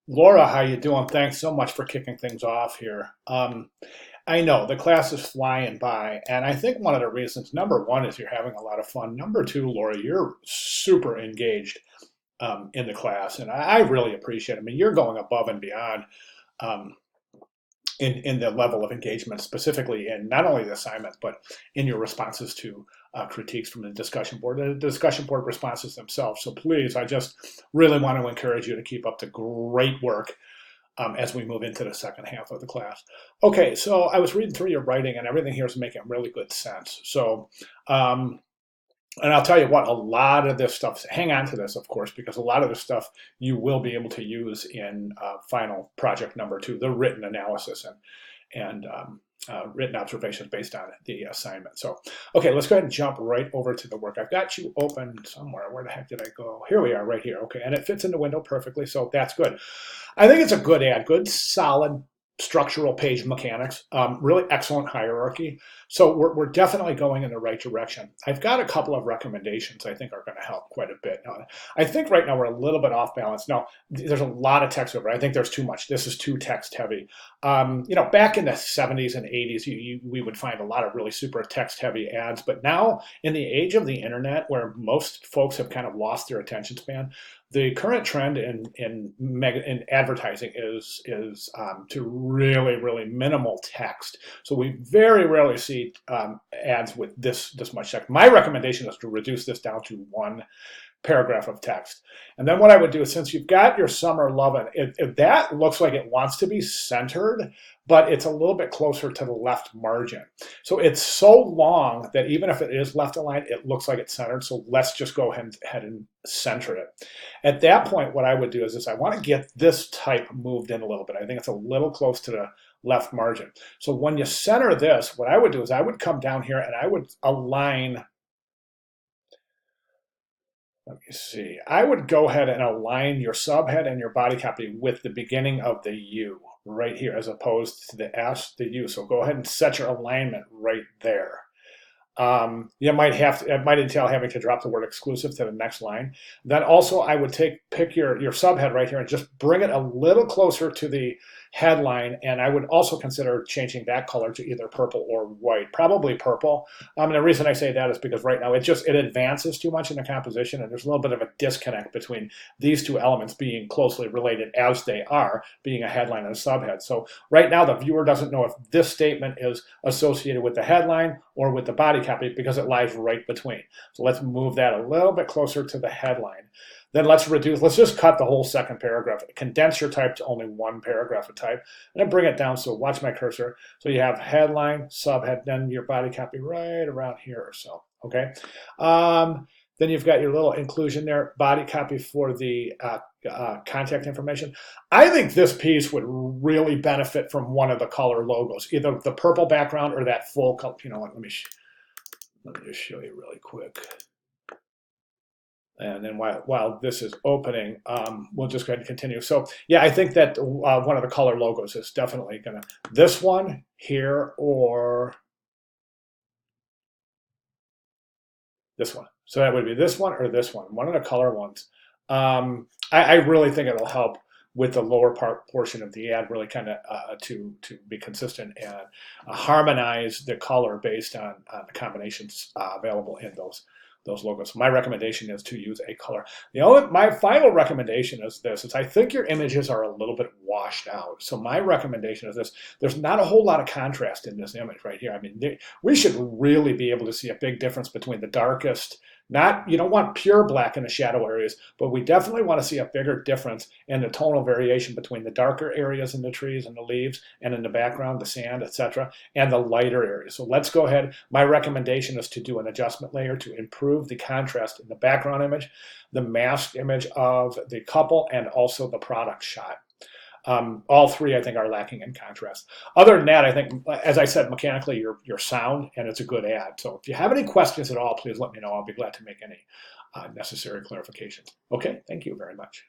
Laura, how you doing? Thanks so much for kicking things off here. I know the class is flying by, and I think one of the reasons, number one, is you're having a lot of fun. Number two, Laura, you're super engaged in the class, and I really appreciate it. I mean, you're going above and beyond um, in the level of engagement, specifically in not only the assignments, but in your responses to critiques from the discussion board, the discussion board responses themselves. So please, I just really want to encourage you to keep up the great work as we move into the second half of the class. Okay, so I was reading through your writing and everything here is making really good sense. So, and I'll tell you what, a lot of this stuff, hang on to this, of course, because a lot of this stuff you will be able to use in final project number two, the written analysis and written observations based on the assignment. So, okay, let's go ahead and jump right over to the work. I've got you open somewhere. Where the heck did I go? Here we are, right here. Okay, and it fits in the window perfectly, so that's good. I think it's a good ad, good, solid structural page mechanics, really excellent hierarchy. So we're definitely going in the right direction. I've got a couple of recommendations I think are going to help quite a bit. I think right now we're a little bit off balance. Now, there's a lot of text over. I think there's too much. This is too text heavy. Back in the 70s and 80s, we would find a lot of really super text heavy ads. But now, in the age of the internet, where most folks have kind of lost their attention span, the current trend in advertising is to really minimal text. So we very rarely see ads with this much text. My recommendation is to reduce this down to one paragraph of text. And then what I would do is, since you've got your summer lovin', if that looks like it wants to be centered, but it's a little bit closer to the left margin. So it's so long that even if it is left aligned, it looks like it's centered. So let's just go ahead and center it. At that point, what I would do is this: I want to get this type moved in a little bit. I think it's a little close to the left margin. So when you center this, what I would do is I would come down here and I would align. Let me see. I would go ahead and align your subhead and your body copy with the beginning of the U right here, as opposed to the S, the U. So go ahead and set your alignment right there. You might it might entail having to drop the word exclusive to the next line. Then also I would pick your subhead right here and just bring it a little closer to the headline, and I would also consider changing that color to either purple or white, probably purple. And the reason I say that is because right now it advances too much in the composition, and there's a little bit of a disconnect between these two elements being closely related as they are, being a headline and a subhead. So right now the viewer doesn't know if this statement is associated with the headline or with the body copy because it lies right between. So let's move that a little bit closer to the headline. Then let's just cut the whole second paragraph. Condense your type to only one paragraph of type, and then bring it down. So watch my cursor. So you have headline, subhead, then your body copy right around here or so, okay? Then you've got your little inclusion there, body copy for the contact information. I think this piece would really benefit from one of the color logos, either the purple background or that full color. You know what, let me just show you really quick. And then while this is opening, we'll just go ahead and continue. So yeah, I think that one of the color logos is definitely gonna, this one here or this one. So that would be this one or this one of the color ones. I really think it'll help with the lower portion of the ad, really kind of to be consistent and harmonize the color based on the combinations available in those logos. So my recommendation is to use a color. My final recommendation is this: I think your images are a little bit washed out. So my recommendation is this: there's not a whole lot of contrast in this image right here. I mean, we should really be able to see a big difference between the darkest. You don't want pure black in the shadow areas, but we definitely want to see a bigger difference in the tonal variation between the darker areas in the trees and the leaves and in the background, the sand, etc., and the lighter areas. So let's go ahead. My recommendation is to do an adjustment layer to improve the contrast in the background image, the masked image of the couple, and also the product shot. All three, I think, are lacking in contrast. Other than that, I think, as I said, mechanically, you're sound, and it's a good ad. So if you have any questions at all, please let me know. I'll be glad to make any necessary clarifications. Okay, thank you very much.